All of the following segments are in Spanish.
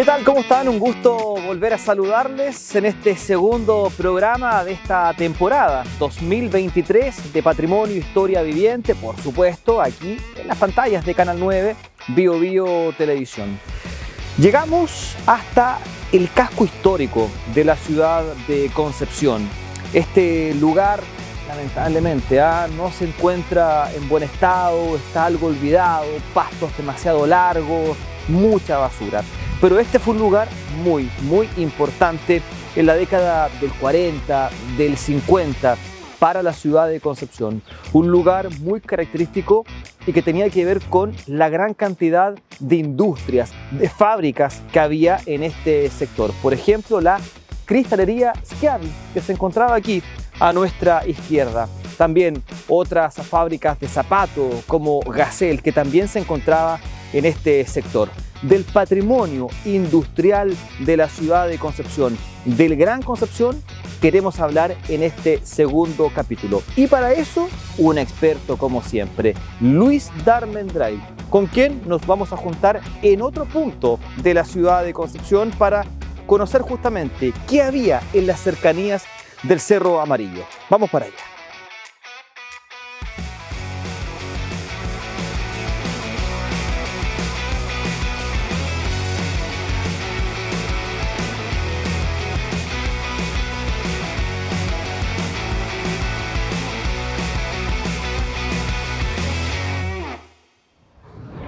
¿Qué tal? ¿Cómo están? Un gusto volver a saludarles en este segundo programa de esta temporada 2023 de Patrimonio Historia Viviente, por supuesto, aquí en las pantallas de Canal 9, Bio Bio Televisión. Llegamos hasta el casco histórico de la ciudad de Concepción. Este lugar, lamentablemente, no se encuentra en buen estado, está algo olvidado, pastos demasiado largos, mucha basura. Pero este fue un lugar muy importante en la década del 40, del 50 para la ciudad de Concepción. Un lugar muy característico y que tenía que ver con la gran cantidad de industrias, de fábricas que había en este sector. Por ejemplo, la cristalería Schiavi, que se encontraba aquí a nuestra izquierda. También otras fábricas de zapatos como Gazelle, que también se encontraba en este sector. Del patrimonio industrial de la ciudad de Concepción, del Gran Concepción, queremos hablar en este segundo capítulo. Y para eso, un experto como siempre, Luis Darmendray, con quien nos vamos a juntar en otro punto de la ciudad de Concepción para conocer justamente qué había en las cercanías del Cerro Amarillo. Vamos para allá.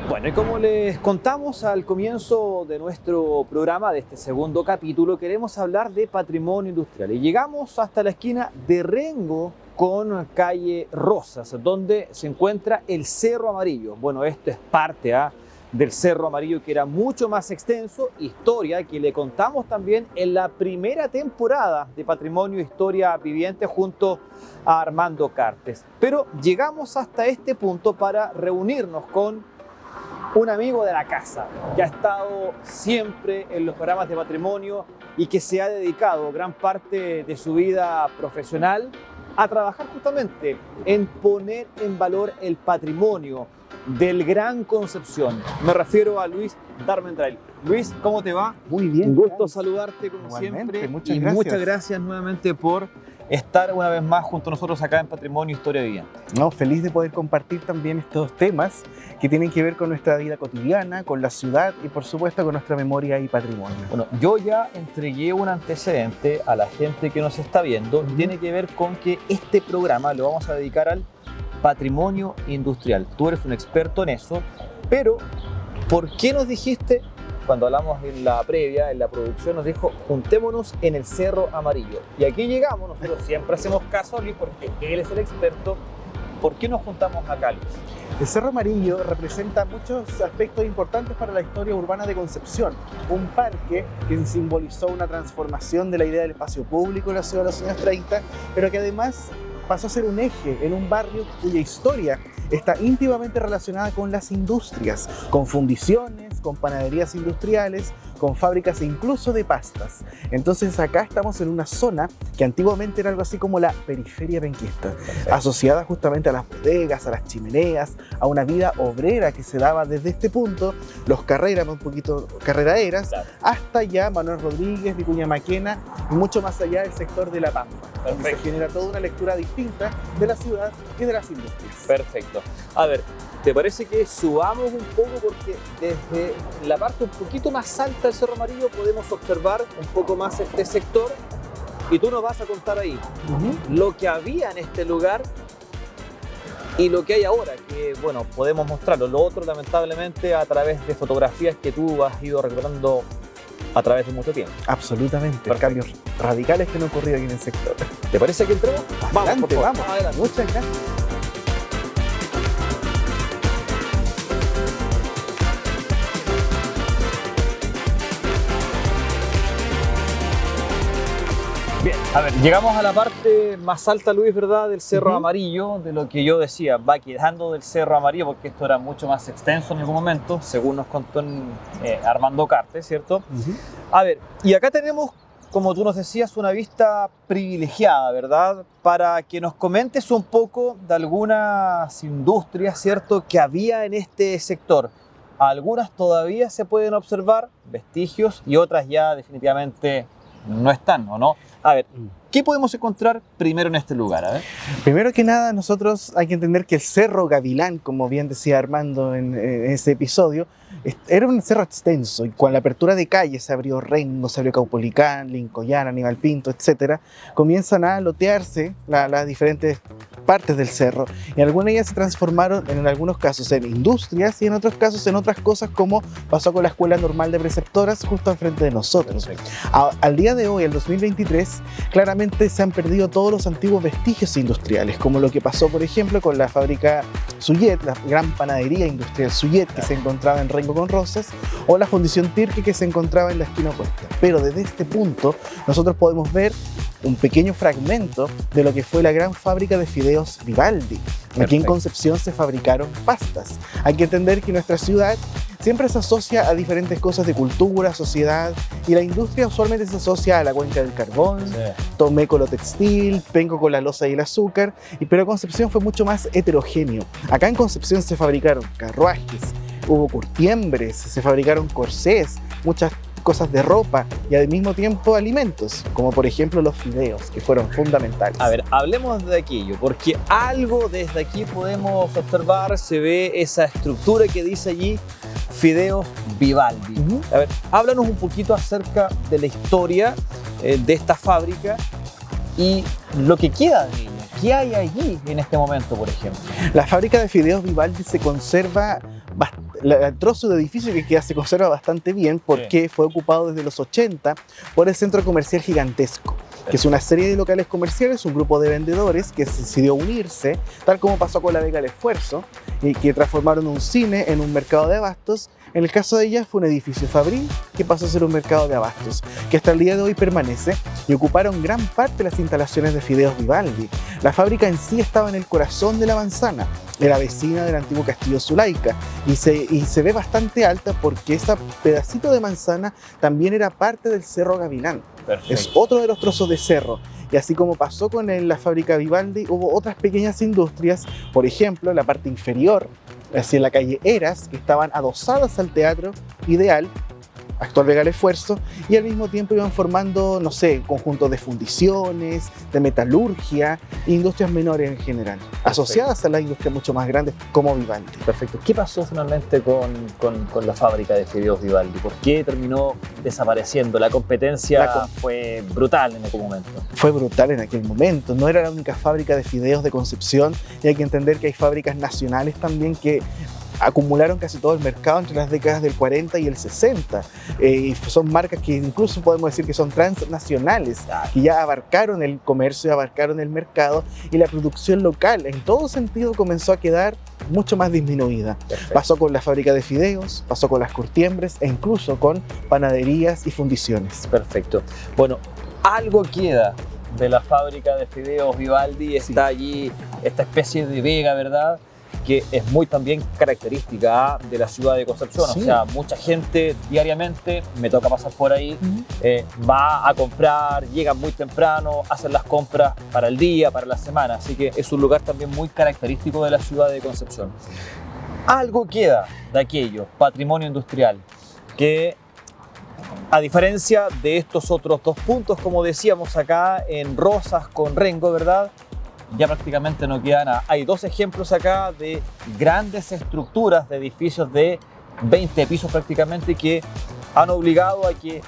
Bueno, y como les contamos al comienzo de nuestro programa, de este segundo capítulo, queremos hablar de patrimonio industrial. Y llegamos hasta la esquina de Rengo con calle Rosas, donde se encuentra el Cerro Amarillo. Bueno, esto es parte del Cerro Amarillo, que era mucho más extenso, historia que le contamos también en la primera temporada de Patrimonio Historia Viviente junto a Armando Cartes. Pero llegamos hasta este punto para reunirnos con un amigo de la casa que ha estado siempre en los programas de patrimonio y que se ha dedicado gran parte de su vida profesional a trabajar justamente en poner en valor el patrimonio del Gran Concepción. Me refiero a Luis Darmendray. Luis, ¿cómo te va? Muy bien. Un gusto saludarte como Igualmente, siempre. muchas Gracias nuevamente por estar una vez más junto a nosotros acá en Patrimonio Historia Viviente. No, feliz de poder compartir también estos temas que tienen que ver con nuestra vida cotidiana, con la ciudad y por supuesto con nuestra memoria y patrimonio. Bueno, yo ya entregué un antecedente a la gente que nos está viendo. Tiene que ver con que este programa lo vamos a dedicar al patrimonio industrial. Tú eres un experto en eso, pero ¿por qué nos dijiste? Cuando hablamos en la previa, en la producción, nos dijo juntémonos en el Cerro Amarillo. Y aquí llegamos, nosotros siempre hacemos caso a Luis porque él es el experto. ¿Por qué nos juntamos acá, Luis? El Cerro Amarillo representa muchos aspectos importantes para la historia urbana de Concepción. Un parque que simbolizó una transformación de la idea del espacio público en la ciudad de los años 30, pero que además pasó a ser un eje en un barrio cuya historia está íntimamente relacionada con las industrias, con fundiciones, con panaderías industriales, con fábricas e incluso de pastas. Entonces acá estamos en una zona que antiguamente era algo así como la periferia penquista, asociada justamente a las bodegas, a las chimeneas, a una vida obrera que se daba desde este punto, los Carreras, un poquito carreraderas, claro, hasta ya Manuel Rodríguez, Vicuña Maquena y mucho más allá del sector de La Pampa. Se genera toda una lectura distinta de la ciudad y de las industrias. Perfecto. A ver, ¿te parece que subamos un poco? Porque desde la parte un poquito más alta del Cerro Amarillo podemos observar un poco más este sector y tú nos vas a contar ahí lo que había en este lugar y lo que hay ahora, que bueno, podemos mostrarlo. Lo otro, lamentablemente, a través de fotografías que tú has ido recuperando a través de mucho tiempo. Absolutamente. Perfecto. Cambios radicales que han ocurrido aquí en el sector. ¿Te parece que entremos? Adelante, vamos. Adelante. Muchas gracias. Bien, a ver, llegamos a la parte más alta, Luis, ¿verdad? Del Cerro Amarillo, de lo que yo decía, va quedando del Cerro Amarillo, porque esto era mucho más extenso en algún momento, según nos contó Armando Cartes, ¿cierto? A ver, y acá tenemos, como tú nos decías, una vista privilegiada, ¿verdad? Para que nos comentes un poco de algunas industrias, ¿cierto?, que había en este sector. Algunas todavía se pueden observar vestigios y otras ya definitivamente no están, ¿o no? A ver, ¿qué podemos encontrar primero en este lugar? A ver. Primero que nada, nosotros hay que entender que el Cerro Gavilán, como bien decía Armando en ese episodio, era un cerro extenso y con la apertura de calles se abrió Rengo, se abrió Caupolicán, Lincoyán, Aníbal Pinto, etc. Comienzan a lotearse las diferentes partes del cerro y algunas de ellas se transformaron en algunos casos en industrias y en otros casos en otras cosas, como pasó con la Escuela Normal de Preceptoras justo enfrente de nosotros. Al día de hoy, el 2023, claramente se han perdido todos los antiguos vestigios industriales, como lo que pasó por ejemplo con la fábrica Suyet, la gran panadería industrial Suyet que se encontraba en Rengo con Rosas, o la fundición Tirque que se encontraba en la esquina opuesta. Pero desde este punto nosotros podemos ver un pequeño fragmento de lo que fue la gran fábrica de fideos Vivaldi. Aquí en Concepción se fabricaron pastas. Hay que entender que nuestra ciudad siempre se asocia a diferentes cosas de cultura, sociedad, y la industria usualmente se asocia a la cuenca del carbón, Tomé con lo textil, Penco con la loza y el azúcar, pero Concepción fue mucho más heterogéneo. Acá en Concepción se fabricaron carruajes, hubo curtiembres, se fabricaron corsés, muchas cosas de ropa y al mismo tiempo alimentos, como por ejemplo los fideos, que fueron fundamentales. A ver, hablemos de aquello, porque algo desde aquí podemos observar, se ve esa estructura que dice allí Fideos Vivaldi. A ver, háblanos un poquito acerca de la historia de esta fábrica y lo que queda de ella. ¿Qué hay allí en este momento, por ejemplo? La fábrica de fideos Vivaldi se conserva, el trozo de edificio que queda se conserva bastante bien porque fue ocupado desde los 80 por el Centro Comercial Gigantesco, que es una serie de locales comerciales, un grupo de vendedores que decidió unirse, tal como pasó con la Vega del Esfuerzo, y que transformaron un cine en un mercado de abastos. En el caso de ella fue un edificio fabril que pasó a ser un mercado de abastos, que hasta el día de hoy permanece, y ocuparon gran parte de las instalaciones de Fideos Vivaldi. La fábrica en sí estaba en el corazón de la manzana, era vecina del antiguo castillo Zulaica, y se ve bastante alta porque ese pedacito de manzana también era parte del Cerro Gavilán. Perfecto. Es otro de los trozos de cerro. Y así como pasó con la fábrica Vivaldi, hubo otras pequeñas industrias, por ejemplo, en la parte inferior, hacia la calle Eras, que estaban adosadas al Teatro Ideal, actual Vega del Esfuerzo, y al mismo tiempo iban formando, no sé, conjuntos de fundiciones, de metalurgia, industrias menores en general, asociadas a las industrias mucho más grandes como Vivaldi. Perfecto. ¿Qué pasó finalmente con la fábrica de fideos Vivaldi? ¿Por qué terminó desapareciendo? La competencia fue brutal en aquel momento. Fue brutal en aquel momento. No era la única fábrica de fideos de Concepción, y hay que entender que hay fábricas nacionales también que acumularon casi todo el mercado entre las décadas del 40 y el 60. Y son marcas que incluso podemos decir que son transnacionales, que ya abarcaron el comercio, abarcaron el mercado, y la producción local en todo sentido comenzó a quedar mucho más disminuida. Perfecto. Pasó con la fábrica de fideos, pasó con las curtiembres e incluso con panaderías y fundiciones. Perfecto. Bueno, algo queda de la fábrica de fideos Vivaldi. Está allí esta especie de vega, ¿verdad?, que es muy también característica de la ciudad de Concepción. O sea, mucha gente diariamente, me toca pasar por ahí, va a comprar, llegan muy temprano, hacen las compras para el día, para la semana, así que es un lugar también muy característico de la ciudad de Concepción. Algo queda de aquello, patrimonio industrial, que a diferencia de estos otros dos puntos, como decíamos acá en Rosas con Rengo, ¿verdad?, ya prácticamente no queda nada. Hay dos ejemplos acá de grandes estructuras de edificios de 20 pisos prácticamente que han obligado a que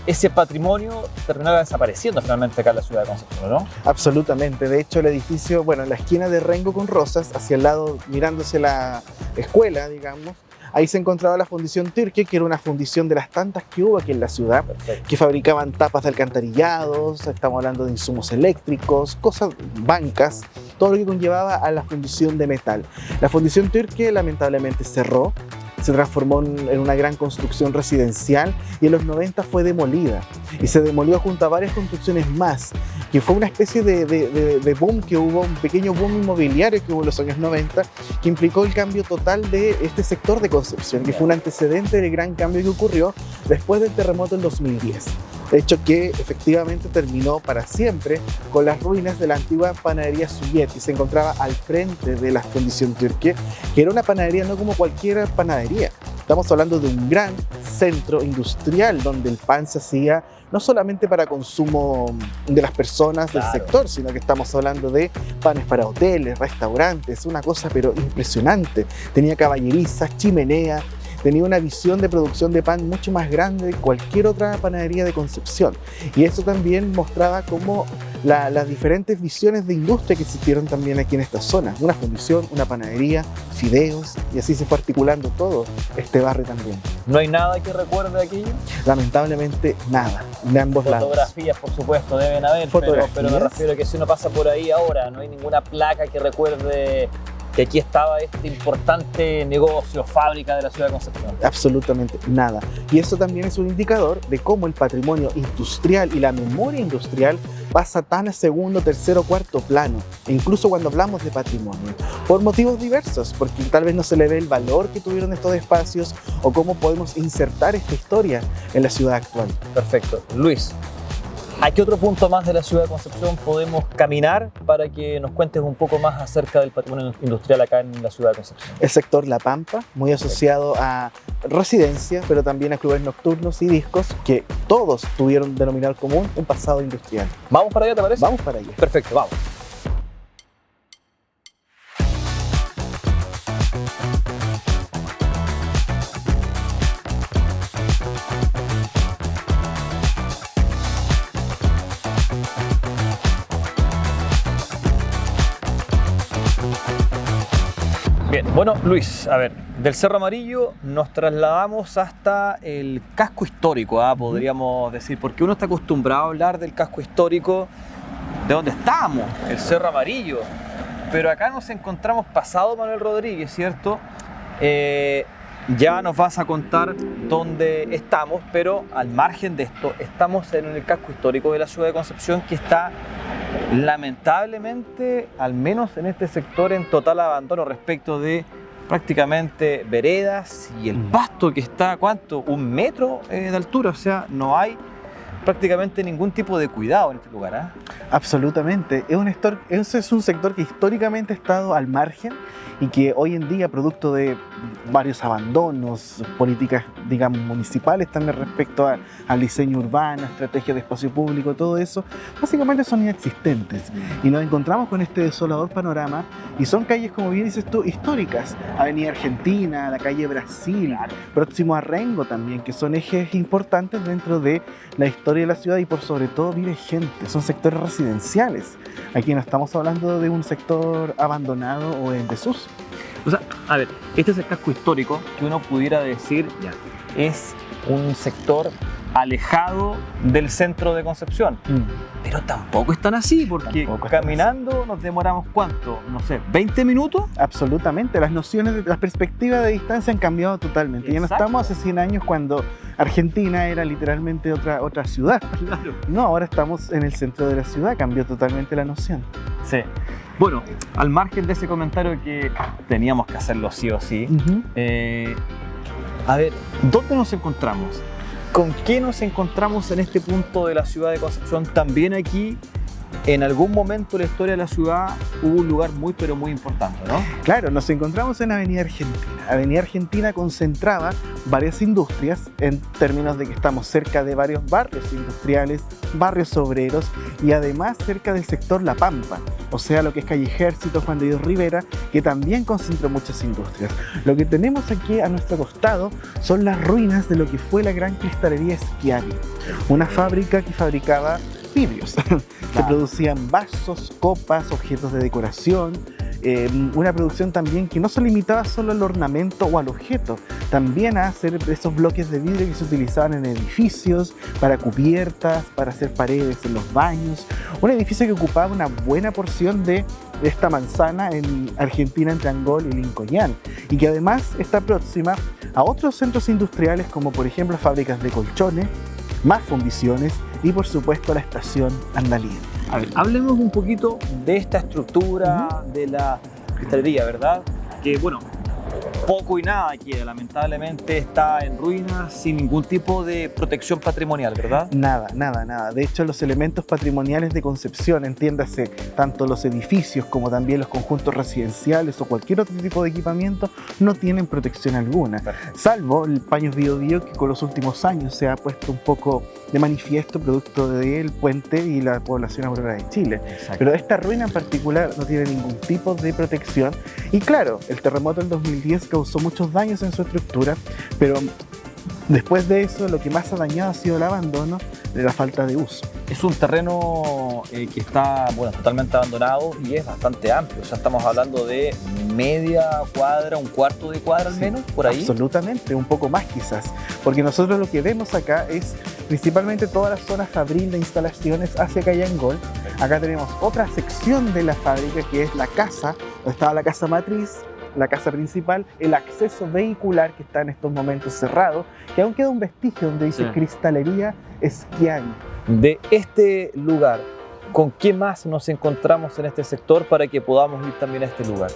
ese patrimonio terminara desapareciendo finalmente acá en la ciudad de Concepción, ¿no? Absolutamente. De hecho, el edificio, bueno, en la esquina de Rengo con Rosas, hacia el lado, mirándose la escuela, digamos, ahí se encontraba la fundición Tirque, que era una fundición de las tantas que hubo aquí en la ciudad. Perfecto. Que fabricaban tapas de alcantarillados, estamos hablando de insumos eléctricos, cosas, bancas, todo lo que conllevaba a la fundición de metal. La fundición Tirque lamentablemente cerró, se transformó en una gran construcción residencial y en los 90 fue demolida. Y se demolió junto a varias construcciones más, que fue una especie de boom que hubo, un pequeño boom inmobiliario que hubo en los años 90, que implicó el cambio total de este sector de Concepción, que fue un antecedente del gran cambio que ocurrió después del terremoto en 2010. De hecho, que efectivamente terminó para siempre con las ruinas de la antigua panadería Suyet, que se encontraba al frente de la fundición Tirque, que era una panadería no como cualquier panadería. Estamos hablando de un gran centro industrial donde el pan se hacía no solamente para consumo de las personas del sector, sino que estamos hablando de panes para hoteles, restaurantes, una cosa pero impresionante. Tenía caballerizas, chimenea, tenía una visión de producción de pan mucho más grande de cualquier otra panadería de Concepción. Y eso también mostraba cómo las diferentes visiones de industria que existieron también aquí en esta zona. Una fundición, una panadería, fideos, y así se fue articulando todo este barrio también. ¿No hay nada que recuerde aquello? Lamentablemente nada, de ambos lados. Fotografías, por supuesto, deben haber, pero me refiero a que si uno pasa por ahí ahora, no hay ninguna placa que recuerde que aquí estaba este importante negocio, fábrica de la ciudad de Concepción. Absolutamente nada. Y eso también es un indicador de cómo el patrimonio industrial y la memoria industrial pasa tan a segundo, tercero, cuarto plano, e incluso cuando hablamos de patrimonio, por motivos diversos, porque tal vez no se le ve el valor que tuvieron estos espacios o cómo podemos insertar esta historia en la ciudad actual. Perfecto. Luis, ¿a qué otro punto más de la ciudad de Concepción podemos caminar para que nos cuentes un poco más acerca del patrimonio industrial acá en la ciudad de Concepción? El sector La Pampa, muy asociado a residencia, pero también a clubes nocturnos y discos, que todos tuvieron denominador común un pasado industrial. ¿Vamos para allá, te parece? Vamos para allá. Perfecto, vamos. Bien, bueno, Luis, a ver, del Cerro Amarillo nos trasladamos hasta el casco histórico, podríamos decir, porque uno está acostumbrado a hablar del casco histórico de donde estamos, el Cerro Amarillo, pero acá nos encontramos pasado Manuel Rodríguez, ¿cierto? Ya nos vas a contar dónde estamos, pero al margen de esto, estamos en el casco histórico de la ciudad de Concepción, que está lamentablemente, al menos en este sector, en total abandono respecto de prácticamente veredas y el pasto que está, ¿cuánto? 1 metro de altura, o sea, no hay prácticamente ningún tipo de cuidado en este lugar. Absolutamente, es un sector que históricamente ha estado al margen y que hoy en día, producto de varios abandonos, políticas, digamos, municipales también respecto al diseño urbano, estrategia de espacio público, todo eso, básicamente son inexistentes. Y nos encontramos con este desolador panorama, y son calles, como bien dices tú, históricas. Avenida Argentina, la calle Brasil, próximo a Rengo también, que son ejes importantes dentro de la historia de la ciudad, y por sobre todo vive gente, son sectores residenciales. Aquí no estamos hablando de un sector abandonado o en desuso. O sea, a ver, este es el casco histórico que uno pudiera decir es un sector alejado del centro de Concepción. Pero tampoco es tan así, porque caminando nos demoramos, ¿cuánto? No sé, ¿20 minutos? Absolutamente, las nociones, las perspectivas de distancia han cambiado totalmente. Exacto. Ya no estamos hace 100 años cuando Argentina era literalmente otra ciudad. Claro. No, ahora estamos en el centro de la ciudad, cambió totalmente la noción. Sí. Bueno, al margen de ese comentario que teníamos que hacerlo sí o sí, a ver, ¿dónde nos encontramos? ¿Con qué nos encontramos en este punto de la ciudad de Concepción? También aquí, en algún momento de la historia de la ciudad, hubo un lugar muy, pero muy importante, ¿no? Claro, nos encontramos en Avenida Argentina. Avenida Argentina concentraba varias industrias en términos de que estamos cerca de varios barrios industriales, barrios obreros y además cerca del sector La Pampa, o sea, lo que es calle Ejército, Juan de Dios Rivera, que también concentró muchas industrias. Lo que tenemos aquí a nuestro costado son las ruinas de lo que fue la gran cristalería Schiavi, una fábrica que fabricaba vidrios. Se producían vasos, copas, objetos de decoración, una producción también que no se limitaba solo al ornamento o al objeto, también a hacer esos bloques de vidrio que se utilizaban en edificios, para cubiertas, para hacer paredes en los baños. Un edificio que ocupaba una buena porción de esta manzana en Argentina, entre Angol y Lincoln, y que además está próxima a otros centros industriales como por ejemplo fábricas de colchones, más fundiciones y por supuesto la estación Andalía. A ver, hablemos un poquito de esta estructura de la cristalería, ¿verdad? Que bueno, poco y nada queda, lamentablemente está en ruinas sin ningún tipo de protección patrimonial, ¿verdad? Nada, nada, nada. De hecho, los elementos patrimoniales de Concepción, entiéndase, tanto los edificios como también los conjuntos residenciales o cualquier otro tipo de equipamiento, no tienen protección alguna. Perfecto. Salvo el Paños Biobío, que con los últimos años se ha puesto un poco de manifiesto producto del puente y la población aurora de Chile. Exacto. Pero esta ruina en particular no tiene ningún tipo de protección. Y claro, el terremoto del 2010 causó muchos daños en su estructura, pero después de eso lo que más ha dañado ha sido el abandono de la falta de uso. Es un terreno que está totalmente abandonado y es bastante amplio. O sea, estamos hablando de media cuadra, un cuarto de cuadra al menos, por ahí. Absolutamente, un poco más quizás. Porque nosotros lo que vemos acá es principalmente toda la zona fabril de instalaciones hacia Cayangol. Acá tenemos otra sección de la fábrica que es la casa, donde estaba la casa matriz, la casa principal, el acceso vehicular que está en estos momentos cerrado, que aún queda un vestigio donde dice Cristalería Esquiani. De este lugar, ¿con qué más nos encontramos en este sector para que podamos ir también a este lugar?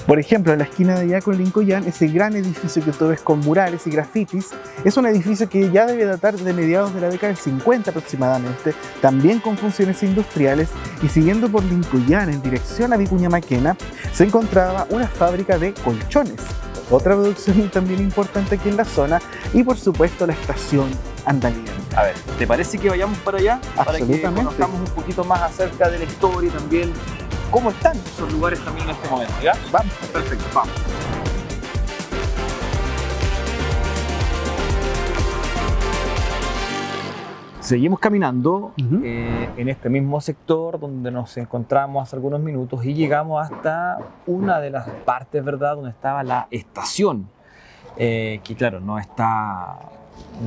Por ejemplo, en la esquina de allá con Lincoln, ese gran edificio que tú ves con murales y grafitis, es un edificio que ya debe datar de mediados de la década del 50 aproximadamente, también con funciones industriales, y siguiendo por Lincoln en dirección a Vicuña Maquena, se encontraba una fábrica de colchones, otra producción también importante aquí en la zona, y por supuesto la estación Andalién. A ver, ¿te parece que vayamos para allá? Para que Absolutamente. conozcamos un poquito más acerca de la historia y también cómo están esos lugares también en este momento, ¿ya? Vamos. Perfecto, vamos. Seguimos caminando en este mismo sector donde nos encontramos hace algunos minutos y llegamos hasta una de las partes, ¿verdad?, donde estaba la estación, que claro, no está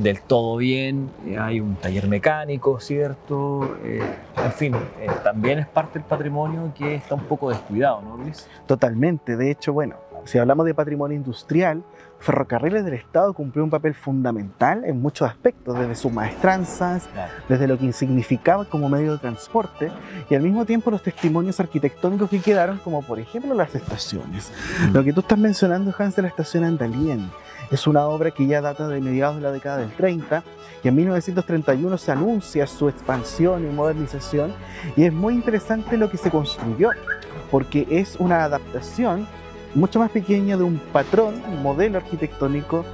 del todo bien, hay un taller mecánico, ¿cierto? En fin, también es parte del patrimonio que está un poco descuidado, ¿no, Luis? Totalmente. De hecho, bueno, si hablamos de patrimonio industrial, Ferrocarriles del Estado cumplió un papel fundamental en muchos aspectos, desde sus maestranzas, Claro. desde lo que significaba como medio de transporte y al mismo tiempo los testimonios arquitectónicos que quedaron, como por ejemplo las estaciones. Lo que tú estás mencionando, Hans, de la estación Andalién, es una obra que ya data de mediados de la década del 30 y en 1931 se anuncia su expansión y modernización, y es muy interesante lo que se construyó porque es una adaptación mucho más pequeña de un patrón, un modelo arquitectónico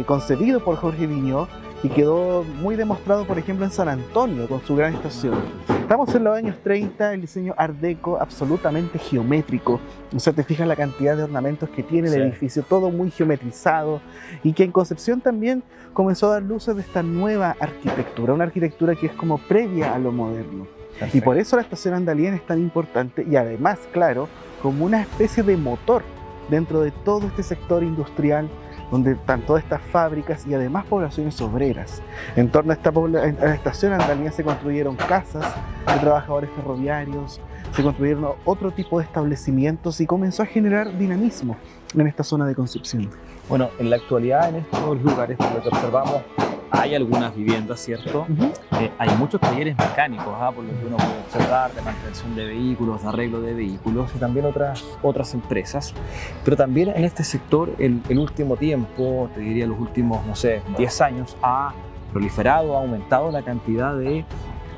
concebido por Jorge Viñó y quedó muy demostrado, por ejemplo, en San Antonio con su gran estación. Estamos en los años 30, el diseño Art Deco absolutamente geométrico, o sea, te fijas la cantidad de ornamentos que tiene el edificio, todo muy geometrizado, y que en Concepción también comenzó a dar luces de esta nueva arquitectura, una arquitectura que es como previa a lo moderno. Perfecto. Y por eso la estación Andalién es tan importante y además, claro, como una especie de motor dentro de todo este sector industrial donde están todas estas fábricas y además poblaciones obreras. En torno a la estación Andalién se construyeron casas de trabajadores ferroviarios, se construyeron otro tipo de establecimientos y comenzó a generar dinamismo en esta zona de Concepción. Bueno, en la actualidad en estos lugares, por lo que observamos, hay algunas viviendas, ¿cierto? Hay muchos talleres mecánicos, por lo que uno puede observar, de mantención de vehículos, de arreglo de vehículos y también otras empresas. Pero también en este sector, el último tiempo, te diría los últimos, no sé, 10 años, ha proliferado, ha aumentado la cantidad de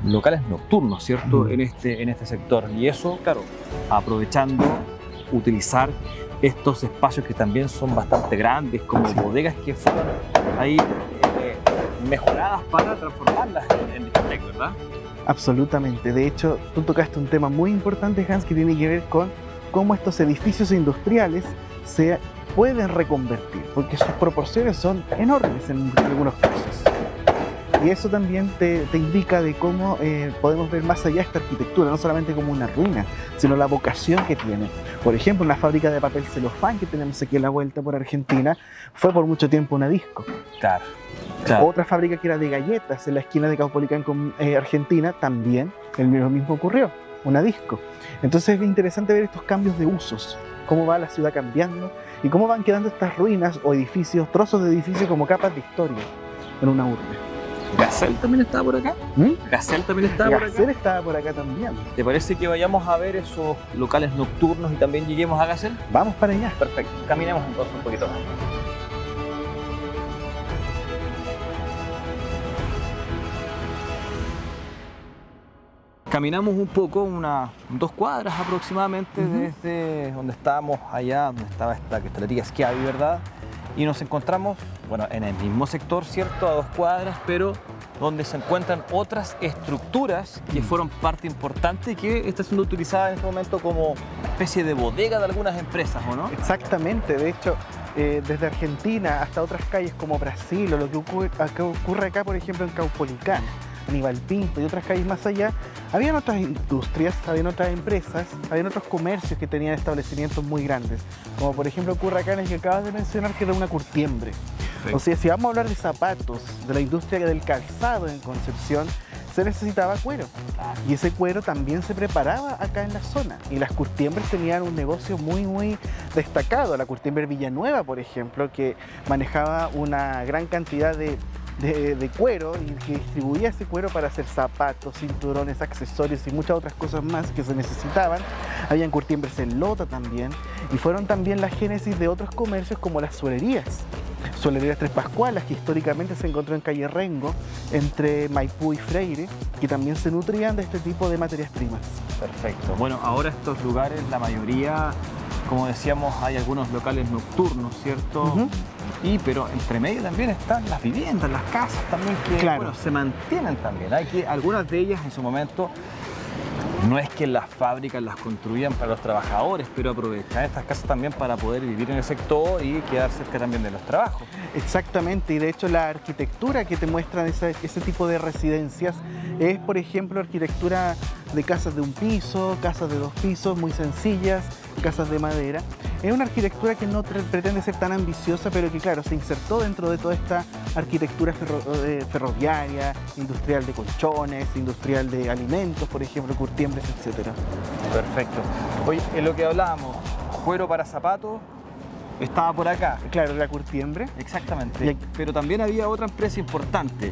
locales nocturnos, ¿cierto? En este sector. Y eso, claro, aprovechando, utilizar estos espacios que también son bastante grandes, como bodegas que fueron ahí mejoradas para transformarlas en discoteca, ¿verdad? Absolutamente. De hecho, tú tocaste un tema muy importante, Hans, que tiene que ver con cómo estos edificios industriales se pueden reconvertir, porque sus proporciones son enormes en algunos casos. Y eso también te indica de cómo podemos ver más allá esta arquitectura, no solamente como una ruina, sino la vocación que tiene. Por ejemplo, una fábrica de papel celofán que tenemos aquí a la vuelta por Argentina fue por mucho tiempo una disco. Claro. Otra fábrica que era de galletas en la esquina de Caupolicán con Argentina, también lo mismo ocurrió, una disco. Entonces es interesante ver estos cambios de usos, cómo va la ciudad cambiando y cómo van quedando estas ruinas o edificios, trozos de edificios como capas de historia en una urbe. ¿Gacel también estaba por acá? ¿Gacel también estaba por acá? Gacel estaba por acá también. ¿Te parece que vayamos a ver esos locales nocturnos y también lleguemos a Gacel? Vamos para allá. Perfecto, caminemos entonces un poquito más. Caminamos un poco, unas 2 cuadras aproximadamente desde donde estábamos allá, donde estaba esta cafetería Schiavi, ¿verdad? Y nos encontramos, bueno, en el mismo sector, ¿cierto? A 2 cuadras, pero donde se encuentran otras estructuras que fueron parte importante y que está siendo utilizada en este momento como una especie de bodega de algunas empresas, ¿o no? Exactamente, de hecho, desde Argentina hasta otras calles como Brasil o lo que ocurre acá, por ejemplo, en Caupolicán, Aníbal Pinto y otras calles más allá, habían otras industrias, habían otras empresas, habían otros comercios que tenían establecimientos muy grandes, como por ejemplo ocurre acá en el que acabas de mencionar, que era una curtiembre. O sea, si vamos a hablar de zapatos, de la industria del calzado en Concepción, se necesitaba cuero. Y ese cuero también se preparaba acá en la zona. Y las curtiembres tenían un negocio muy destacado. La curtiembre Villanueva, por ejemplo, que manejaba una gran cantidad de cuero y que distribuía ese cuero para hacer zapatos, cinturones, accesorios y muchas otras cosas más que se necesitaban. Habían curtiembres en lota también, y fueron también la génesis de otros comercios como las suelerías. Suelerías Tres Pascualas, que históricamente se encontró en calle Rengo, entre Maipú y Freire, que también se nutrían de este tipo de materias primas. Perfecto. Bueno, ahora estos lugares, la mayoría, como decíamos, hay algunos locales nocturnos, ¿cierto? Pero entre medio también están las viviendas, las casas también que bueno, se mantienen también. Hay que algunas de ellas en su momento no es que las fábricas las construían para los trabajadores, pero aprovechan estas casas también para poder vivir en el sector y quedar cerca también de los trabajos. Exactamente, y de hecho la arquitectura que te muestran ese tipo de residencias es, por ejemplo, arquitectura de casas de 1 piso, casas de 2 pisos, muy sencillas, casas de madera. Es una arquitectura que no pretende ser tan ambiciosa, pero que claro, se insertó dentro de toda esta arquitectura ferroviaria, industrial de colchones, industrial de alimentos, por ejemplo, curtiembres, etc. Perfecto. Oye, en lo que hablábamos, cuero para zapatos, estaba por acá. Claro, la curtiembre. Exactamente. Pero también había otra empresa importante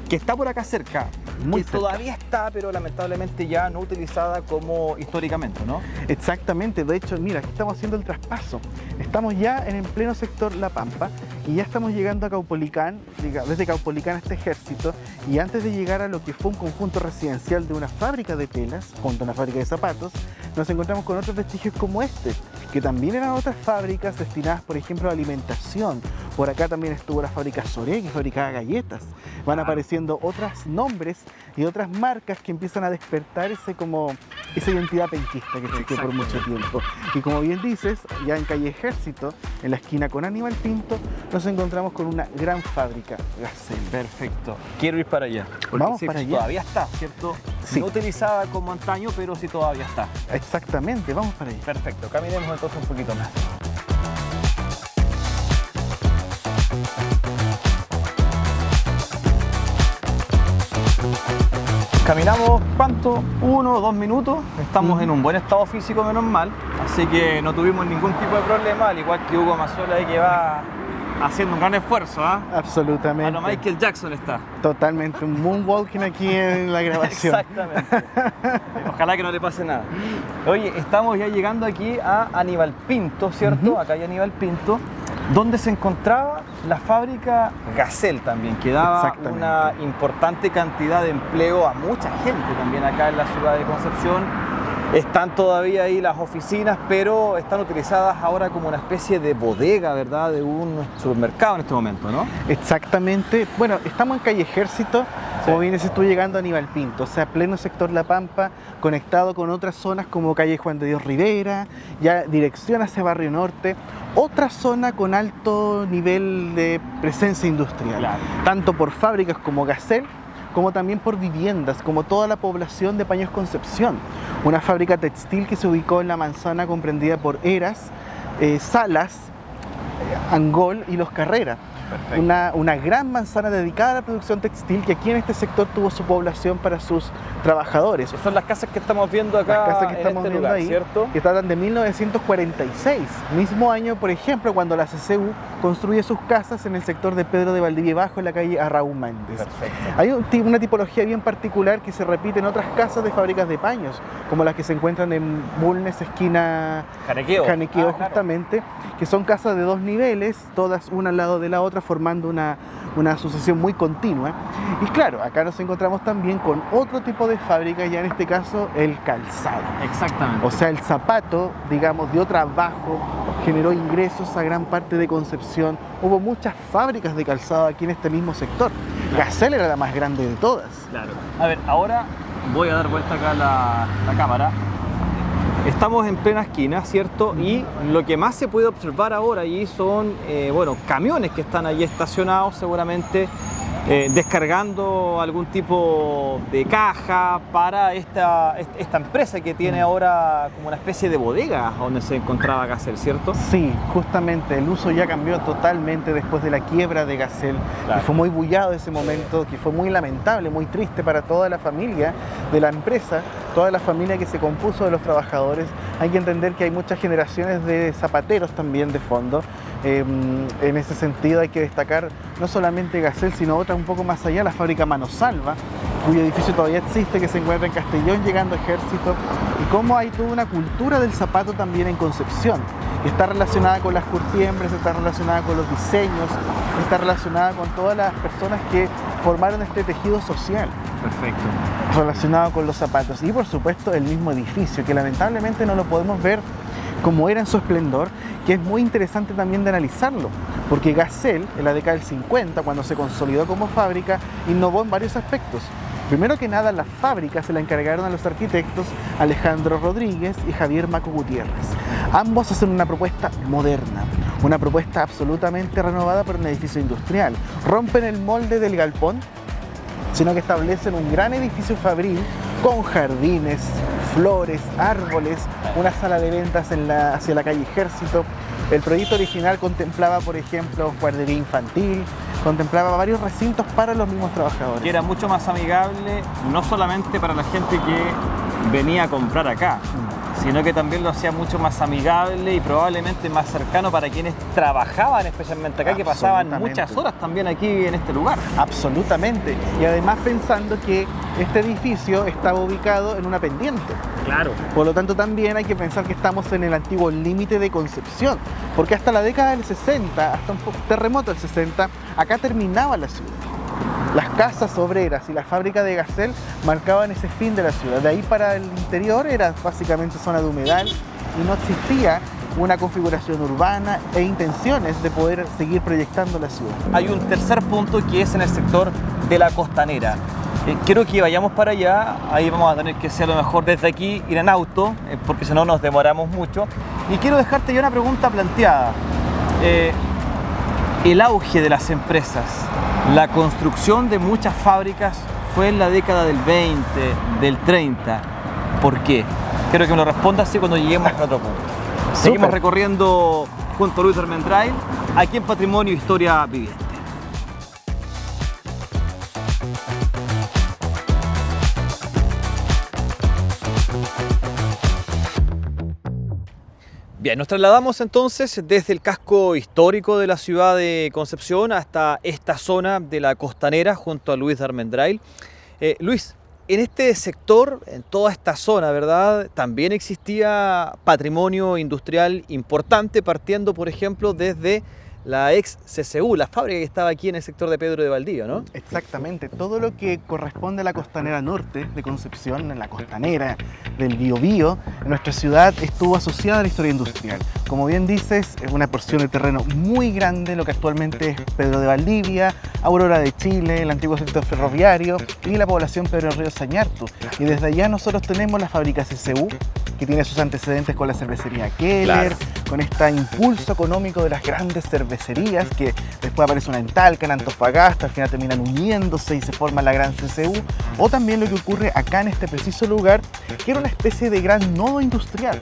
que está por acá cerca, muy cerca. Todavía está, pero lamentablemente ya no utilizada como históricamente, ¿no? Exactamente. De hecho, mira, aquí estamos haciendo el traspaso. Estamos ya en el pleno sector La Pampa y ya estamos llegando a Caupolicán, desde Caupolicán hasta Ejército, y antes de llegar a lo que fue un conjunto residencial de una fábrica de telas, junto a una fábrica de zapatos, nos encontramos con otros vestigios como este, que también eran otras fábricas destinadas, por ejemplo, a alimentación. Por acá también estuvo la fábrica Soré, que fabricaba galletas. Van apareciendo otros nombres y otras marcas que empiezan a despertar esa identidad penquista que existió por mucho tiempo. Y como bien dices, ya en calle Ejército, en la esquina con Aníbal Pinto, nos encontramos con una gran fábrica Gacel. Perfecto. Quiero ir para allá. Vamos para allá. Todavía está, ¿cierto? Sí. No utilizada como antaño, pero sí todavía está. Exactamente, vamos para allá. Perfecto. Caminemos entonces un poquito más. Caminamos, ¿cuánto? 1 o 2 minutos. Estamos en un buen estado físico, menos mal. Así que no tuvimos ningún tipo de problema, al igual que Hugo Mazuela ahí que va haciendo un gran esfuerzo, ¿ah? Absolutamente. A lo Michael Jackson está. Totalmente, un moonwalking aquí en la grabación. Exactamente. Ojalá que no le pase nada. Oye, estamos ya llegando aquí a Aníbal Pinto, ¿cierto? Acá hay Aníbal Pinto, donde se encontraba la fábrica Gacel también, que daba una importante cantidad de empleo a mucha gente también acá en la ciudad de Concepción. Están todavía ahí las oficinas, pero están utilizadas ahora como una especie de bodega, ¿verdad? De un supermercado en este momento, ¿no? Exactamente. Bueno, estamos en calle Ejército, como vienes tú llegando a Aníbal Pinto, o sea, pleno sector La Pampa, conectado con otras zonas como calle Juan de Dios Rivera, ya dirección hacia Barrio Norte, otra zona con alto nivel de presencia industrial, tanto por fábricas como Gacel, como también por viviendas, como toda la población de Paños Concepción, una fábrica textil que se ubicó en la manzana comprendida por Eras, Salas, Angol y Los Carrera. una gran manzana dedicada a la producción textil, que aquí en este sector tuvo su población para sus trabajadores. Son las casas que estamos viendo acá, las casas que estamos viendo lugar, ahí, ¿cierto? Que datan de 1946, mismo año, por ejemplo, cuando la CCU construye sus casas en el sector de Pedro de Valdivia Bajo, en la calle Arraú Méndez. Perfecto. Hay una tipología bien particular que se repite en otras casas de fábricas de paños, como las que se encuentran en Bulnes, esquina Janequeo, justamente, que son casas de 2 niveles, todas una al lado de la otra, formando una sucesión muy continua. Y claro, acá nos encontramos también con otro tipo de fábrica, ya en este caso el calzado. Exactamente. O sea, el zapato, digamos, dio trabajo, generó ingresos a gran parte de Concepción. Hubo muchas fábricas de calzado aquí en este mismo sector. Claro. Gacel era la más grande de todas. Claro. A ver, ahora voy a dar vuelta acá la cámara. Estamos en plena esquina, ¿cierto? Y lo que más se puede observar ahora allí son, camiones que están allí estacionados seguramente, descargando algún tipo de caja para esta empresa que tiene ahora como una especie de bodega donde se encontraba Gacel, ¿cierto? Sí, justamente, el uso ya cambió totalmente después de la quiebra de Gacel, Claro. que fue muy bullado ese momento, que fue muy lamentable, muy triste para toda la familia de la empresa, toda la familia que se compuso de los trabajadores. Hay que entender que hay muchas generaciones de zapateros también de fondo. En ese sentido hay que destacar no solamente Gacel, sino otra un poco más allá, la fábrica Manosalva, cuyo edificio todavía existe, que se encuentra en Castellón, llegando a Ejército, y cómo hay toda una cultura del zapato también en Concepción, que está relacionada con las curtiembres, está relacionada con los diseños, está relacionada con todas las personas que formaron este tejido social. Perfecto. Relacionado con los zapatos. Y por supuesto el mismo edificio, que lamentablemente no lo podemos ver como era en su esplendor, que es muy interesante también de analizarlo, porque Gacel en la década del 50, cuando se consolidó como fábrica, innovó en varios aspectos. Primero que nada, la fábrica se la encargaron a los arquitectos Alejandro Rodríguez y Javier Maco Gutiérrez. Ambos hacen una propuesta moderna, una propuesta absolutamente renovada por un edificio industrial. Rompen el molde del galpón, sino que establecen un gran edificio fabril con jardines, flores, árboles, una sala de ventas hacia la calle Ejército. El proyecto original contemplaba, por ejemplo, guardería infantil, contemplaba varios recintos para los mismos trabajadores. Que era mucho más amigable, no solamente para la gente que venía a comprar acá, sino que también lo hacía mucho más amigable y probablemente más cercano para quienes trabajaban especialmente acá, que pasaban muchas horas también aquí en este lugar. Absolutamente. Y además pensando que este edificio estaba ubicado en una pendiente. Claro. Por lo tanto, también hay que pensar que estamos en el antiguo límite de Concepción, porque hasta la década del 60, hasta un terremoto del 60, acá terminaba la ciudad. Las casas obreras y la fábrica de Gacel marcaban ese fin de la ciudad. De ahí para el interior era básicamente zona de humedal y no existía una configuración urbana e intenciones de poder seguir proyectando la ciudad. Hay un tercer punto que es en el sector de la costanera. Quiero que vayamos para allá, ahí vamos a tener que ser a lo mejor desde aquí ir en auto, porque si no nos demoramos mucho. Y quiero dejarte ya una pregunta planteada. El auge de las empresas, la construcción de muchas fábricas fue en la década del 20, del 30. ¿Por qué? Quiero que me lo respondas así cuando lleguemos a otro punto. Seguimos recorriendo junto a Luis Armendáriz, aquí en Patrimonio Historia Viviente. Bien, nos trasladamos entonces desde el casco histórico de la ciudad de Concepción hasta esta zona de la costanera junto a Luis Armendáriz. Luis, en este sector, en toda esta zona, ¿verdad?, también existía patrimonio industrial importante, partiendo, por ejemplo, desde la ex CCU, la fábrica que estaba aquí en el sector de Pedro de Valdivia, ¿no? Exactamente, todo lo que corresponde a la costanera norte de Concepción, en la costanera del Biobío, en nuestra ciudad estuvo asociada a la historia industrial. Como bien dices, es una porción de terreno muy grande, lo que actualmente es Pedro de Valdivia, Aurora de Chile, el antiguo sector ferroviario y la población Pedro Río Sañartu. Y desde allá nosotros tenemos la fábrica CCU, que tiene sus antecedentes con la cervecería Keller, con este impulso económico de las grandes cervecerías, que después aparece una en Talca, en Antofagasta, al final terminan uniéndose y se forma la gran CCU, o también lo que ocurre acá en este preciso lugar, que era una especie de gran nodo industrial,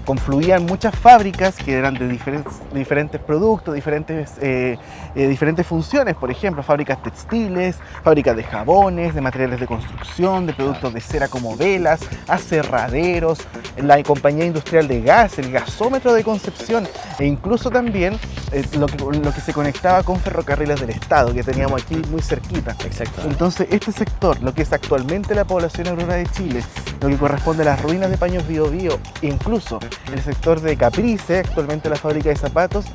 confluían muchas fábricas que eran de diferentes productos, diferentes funciones, por ejemplo, fábricas textiles, fábricas de jabones, de materiales de construcción, de productos de cera como velas, aserraderos, la compañía industrial de gas, el gasómetro de Concepción e incluso también lo que se conectaba con ferrocarriles del Estado, que teníamos aquí muy cerquita. Exacto. Entonces, este sector, lo que es actualmente la población aurora de Chile, lo que corresponde a las ruinas de Paños Biobío, incluso el sector de Caprice, actualmente la fábrica de zapatos,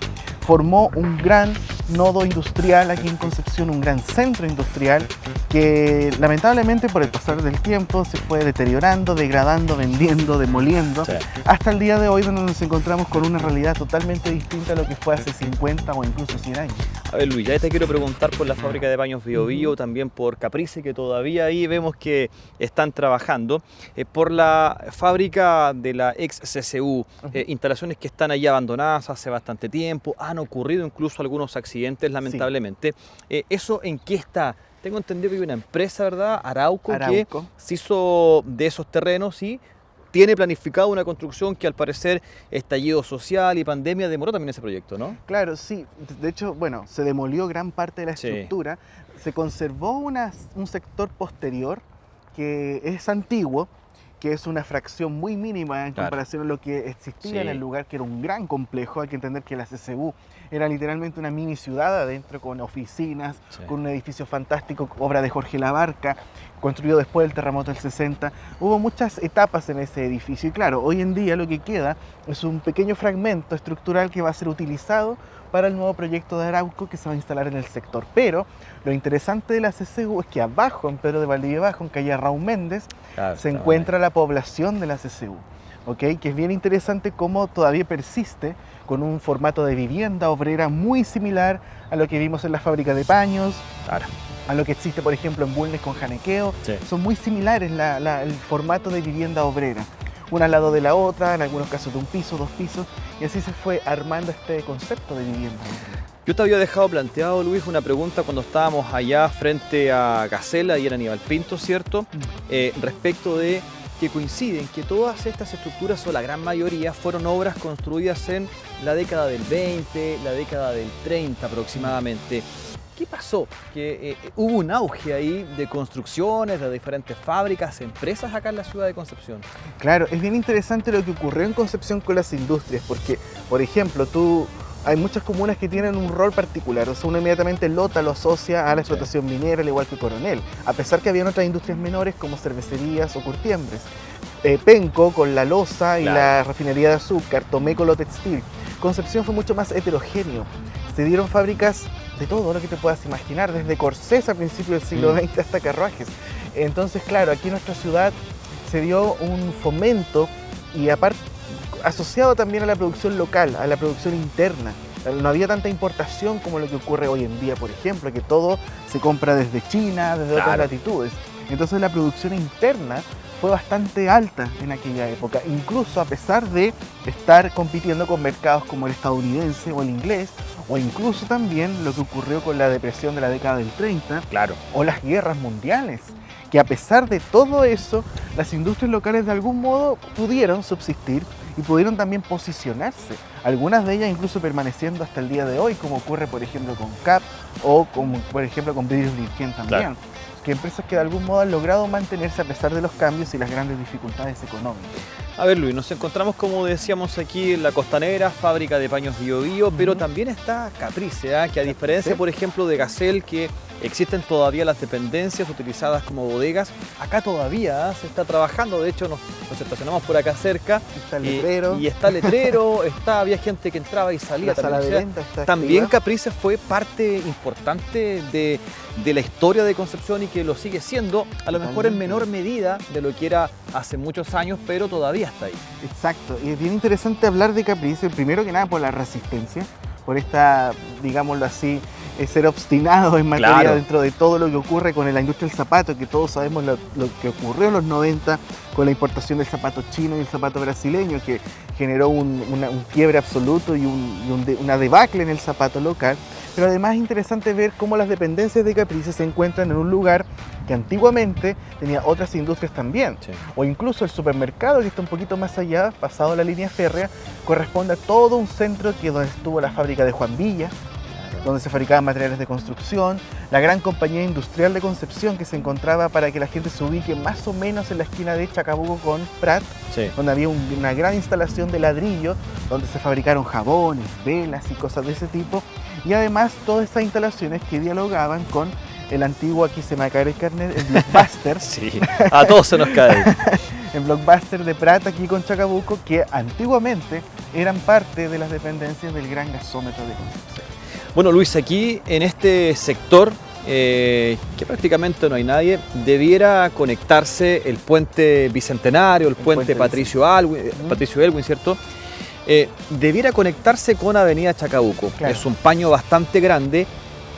formó un gran nodo industrial aquí en Concepción, un gran centro industrial que lamentablemente por el pasar del tiempo se fue deteriorando, degradando, vendiendo, demoliendo, hasta el día de hoy donde nos encontramos con una realidad totalmente distinta a lo que fue hace 50 o incluso 100 años. A ver, Luis, ya te quiero preguntar por la fábrica de Paños Biobío, también por Caprice, que todavía ahí vemos que están trabajando, por la fábrica de la ex CCU, instalaciones que están ahí abandonadas hace bastante tiempo, han ocurrido incluso algunos accidentes, lamentablemente. Sí. ¿Eso en qué está? Tengo entendido que hay una empresa, ¿verdad? Arauco, que se hizo de esos terrenos y tiene planificado una construcción que al parecer estallido social y pandemia demoró también ese proyecto, ¿no? Claro, sí. De hecho, bueno, se demolió gran parte de la estructura, se conservó un sector posterior que es antiguo, que es una fracción muy mínima en comparación a lo que existía en el lugar, que era un gran complejo. Hay que entender que la CCU era literalmente una mini ciudad adentro, con oficinas, con un edificio fantástico, obra de Jorge Labarca, construido después del terremoto del 60. Hubo muchas etapas en ese edificio y claro, hoy en día lo que queda es un pequeño fragmento estructural que va a ser utilizado para el nuevo proyecto de Arauco que se va a instalar en el sector. Pero lo interesante de la CCU es que abajo, en Pedro de Valdivia Bajo, en calle Raúl Méndez, se encuentra la población de la CCU, que es bien interesante cómo todavía persiste con un formato de vivienda obrera muy similar a lo que vimos en la fábrica de paños, a lo que existe por ejemplo en Bulnes con Janequeo. Son muy similares el formato de vivienda obrera, una al lado de la otra, en algunos casos de un piso, 2 pisos, y así se fue armando este concepto de vivienda. Yo te había dejado planteado, Luis, una pregunta cuando estábamos allá frente a Gacela y en Aníbal Pinto, ¿cierto? Respecto de que coinciden que todas estas estructuras, o la gran mayoría, fueron obras construidas en la década del 20, la década del 30 aproximadamente. ¿Qué pasó? Que hubo un auge ahí de construcciones, de diferentes fábricas, empresas acá en la ciudad de Concepción. Claro, es bien interesante lo que ocurrió en Concepción con las industrias, porque, por ejemplo, hay muchas comunas que tienen un rol particular, o sea, uno inmediatamente Lota lo asocia a la explotación minera, al igual que Coronel, a pesar que habían otras industrias menores como cervecerías o curtiembres. Penco con la loza y la refinería de azúcar, Tomé con lo textil. Concepción fue mucho más heterogéneo. Se dieron fábricas de todo lo que te puedas imaginar, desde corsés a principios del siglo XX hasta carruajes. Entonces, claro, aquí en nuestra ciudad se dio un fomento y aparte asociado también a la producción local, a la producción interna. No había tanta importación como lo que ocurre hoy en día, por ejemplo, que todo se compra desde China, desde otras latitudes. Entonces la producción interna fue bastante alta en aquella época, incluso a pesar de estar compitiendo con mercados como el estadounidense o el inglés, o incluso también lo que ocurrió con la depresión de la década del 30, o las guerras mundiales, que a pesar de todo eso, las industrias locales de algún modo pudieron subsistir y pudieron también posicionarse, algunas de ellas incluso permaneciendo hasta el día de hoy, como ocurre por ejemplo con CAP o como por ejemplo con Vidrios Lirquén también. Que empresas que de algún modo han logrado mantenerse a pesar de los cambios y las grandes dificultades económicas. A ver, Luis, nos encontramos, como decíamos aquí, en la Costanera, fábrica de Paños Biobío, pero también está Caprice, que a diferencia, por ejemplo, de Gacel, que existen todavía las dependencias utilizadas como bodegas, acá todavía se está trabajando. De hecho, nos estacionamos por acá cerca. Está el letrero. Y está el letrero, había gente que entraba y salía. La sala de venta está también activa. Caprice fue parte importante de la historia de Concepción y que lo sigue siendo, a lo mejor en menor medida de lo que era hace muchos años, pero todavía está ahí. Exacto, y es bien interesante hablar de Caprice, primero que nada por la resistencia, por esta, digámoslo así, ser obstinados en materia Claro. dentro de todo lo que ocurre con la industria del zapato, que todos sabemos lo que ocurrió en los 90 con la importación del zapato chino y el zapato brasileño, que generó un quiebre absoluto y una debacle en el zapato local. Pero además es interesante ver cómo las dependencias de Caprices se encuentran en un lugar que antiguamente tenía otras industrias también. Sí. O incluso el supermercado, que está un poquito más allá, pasado la línea férrea, corresponde a todo un centro donde estuvo la fábrica de Juan Villa, donde se fabricaban materiales de construcción, la gran compañía industrial de Concepción, que se encontraba, para que la gente se ubique, más o menos en la esquina de Chacabuco con Prat, Sí. donde había una gran instalación de ladrillo, donde se fabricaron jabones, velas y cosas de ese tipo, y además todas estas instalaciones que dialogaban con el antiguo, aquí se me va a caer el carnet, el Blockbuster, Sí, a todos se nos cae. el Blockbuster de Prat aquí con Chacabuco, que antiguamente eran parte de las dependencias del gran gasómetro de Concepción. Bueno, Luis, aquí en este sector, que prácticamente no hay nadie, debiera conectarse el puente Bicentenario, el puente Patricio Elwin, ¿cierto? Debiera conectarse con Avenida Chacabuco. Claro. Es un paño bastante grande,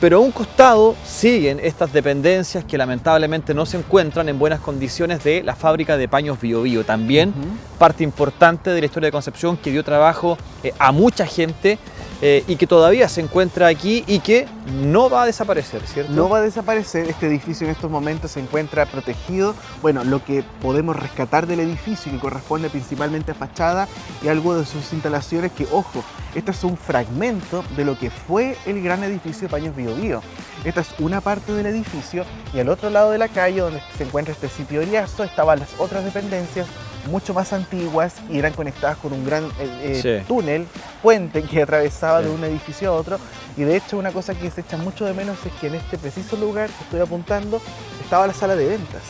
pero a un costado siguen estas dependencias que lamentablemente no se encuentran en buenas condiciones de la fábrica de paños Bio Bio. También parte importante de la historia de Concepción, que dio trabajo a mucha gente, y que todavía se encuentra aquí y que no va a desaparecer, ¿cierto? No va a desaparecer. Este edificio en estos momentos se encuentra protegido. Bueno, lo que podemos rescatar del edificio, que corresponde principalmente a fachada y algo de sus instalaciones, que, ojo, este es un fragmento de lo que fue el gran edificio de Paños Bio Bio. Esta es una parte del edificio, y al otro lado de la calle, donde se encuentra este sitio Oriazo, estaban las otras dependencias mucho más antiguas y eran conectadas con un gran Sí. túnel, puente, que atravesaba Sí. de un edificio a otro. Y de hecho, una cosa que se echa mucho de menos es que en este preciso lugar que estoy apuntando estaba la sala de ventas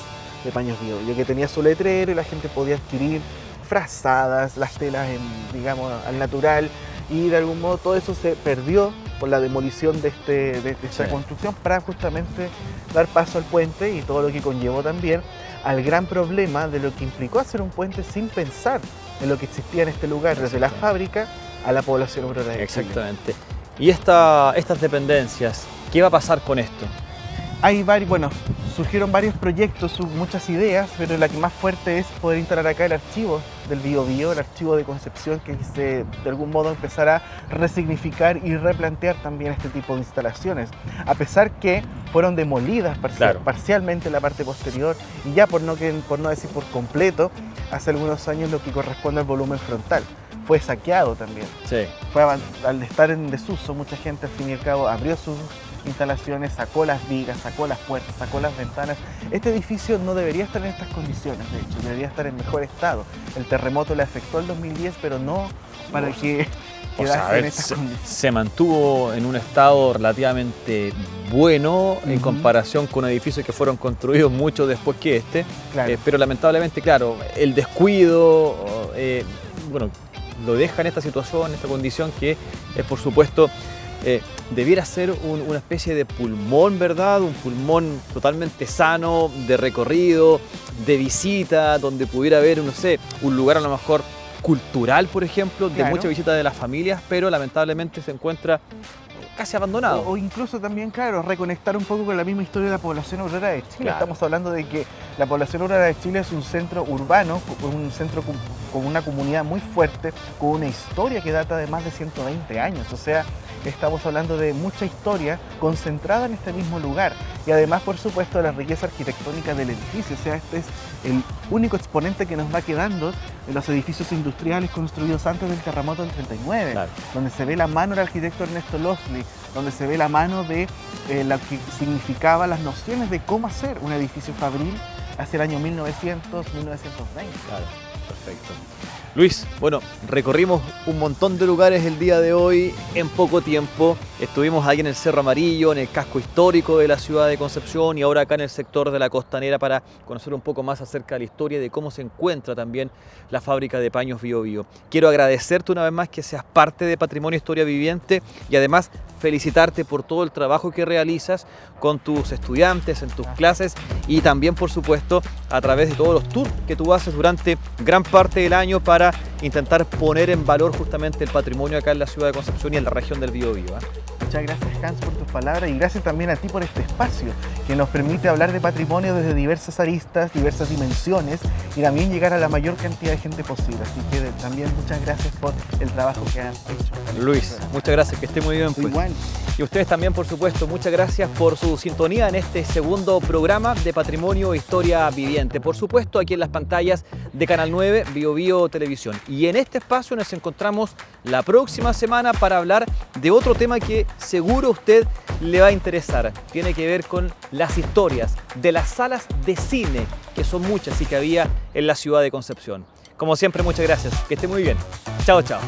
de Paños Bio Bio, que tenía su letrero y la gente podía adquirir frazadas, las telas digamos, al natural, y de algún modo todo eso se perdió por la demolición de esta Sí. construcción, para justamente dar paso al puente y todo lo que conllevó también al gran problema de lo que implicó hacer un puente sin pensar en lo que existía en este lugar, desde la fábrica a la población obrera de Chile. Exactamente. Y estas dependencias, ¿qué va a pasar con esto? Hay surgieron varios proyectos, muchas ideas, pero la que más fuerte es poder instalar acá el archivo del Bio Bio, el archivo de Concepción, que de algún modo empezará a resignificar y replantear también este tipo de instalaciones. A pesar que fueron demolidas Claro. parcialmente la parte posterior, y ya por no decir por completo, hace algunos años lo que corresponde al volumen frontal. Fue saqueado también. Sí. Al estar en desuso, mucha gente al fin y al cabo abrió sus instalaciones, sacó las vigas, sacó las puertas, sacó las ventanas. Este edificio no debería estar en estas condiciones, de hecho, debería estar en mejor estado. El terremoto le afectó el 2010, pero no para que O sea, a quedase en ver, estas condiciones. se mantuvo en un estado relativamente bueno en Ujú. comparación con edificios que fueron construidos mucho después que este. Claro. Pero lamentablemente, claro, el descuido, bueno, lo deja en esta situación, en esta condición que es, por supuesto, debiera ser una especie de pulmón, ¿verdad? Un pulmón totalmente sano, de recorrido, de visita, donde pudiera haber, no sé, un lugar a lo mejor cultural, por ejemplo, de Claro. mucha visita de las familias, pero lamentablemente se encuentra casi abandonado. O incluso también, claro, reconectar un poco con la misma historia de la población obrera de Chile. Claro. Estamos hablando de que la población obrera de Chile es un centro urbano, un centro con una comunidad muy fuerte, con una historia que data de más de 120 años. O sea, estamos hablando de mucha historia concentrada en este mismo lugar. Y además, por supuesto, de la riqueza arquitectónica del edificio. O sea, este es el único exponente que nos va quedando de los edificios industriales construidos antes del terremoto del 39, Claro. donde se ve la mano del arquitecto Ernesto Losley, donde se ve la mano de lo que significaba las nociones de cómo hacer un edificio fabril hacia el año 1900, 1920. Claro, perfecto. Luis, bueno, recorrimos un montón de lugares el día de hoy en poco tiempo. Estuvimos ahí en el Cerro Amarillo, en el casco histórico de la ciudad de Concepción, y ahora acá en el sector de la Costanera, para conocer un poco más acerca de la historia y de cómo se encuentra también la fábrica de paños Bio Bio. Quiero agradecerte una vez más que seas parte de Patrimonio Historia Viviente, y además felicitarte por todo el trabajo que realizas con tus estudiantes, en tus clases, y también, por supuesto, a través de todos los tours que tú haces durante gran parte del año para intentar poner en valor justamente el patrimonio acá en la ciudad de Concepción y en la región del Biobío, ¿eh? Muchas gracias, Hans, por tus palabras y gracias también a ti por este espacio que nos permite hablar de patrimonio desde diversas aristas, diversas dimensiones y también llegar a la mayor cantidad de gente posible. Así que también muchas gracias por el trabajo que has hecho. Luis, muchas gracias, que esté muy bien. Pues. Igual. Y ustedes también, por supuesto, muchas gracias por su sintonía en este segundo programa de Patrimonio e Historia Viviente. Por supuesto, aquí en las pantallas de Canal 9, Bio Bio Televisión. Y en este espacio nos encontramos la próxima semana para hablar de otro tema que seguro a usted le va a interesar. Tiene que ver con las historias de las salas de cine, que son muchas y que había en la ciudad de Concepción. Como siempre, muchas gracias. Que esté muy bien. Chao, chao.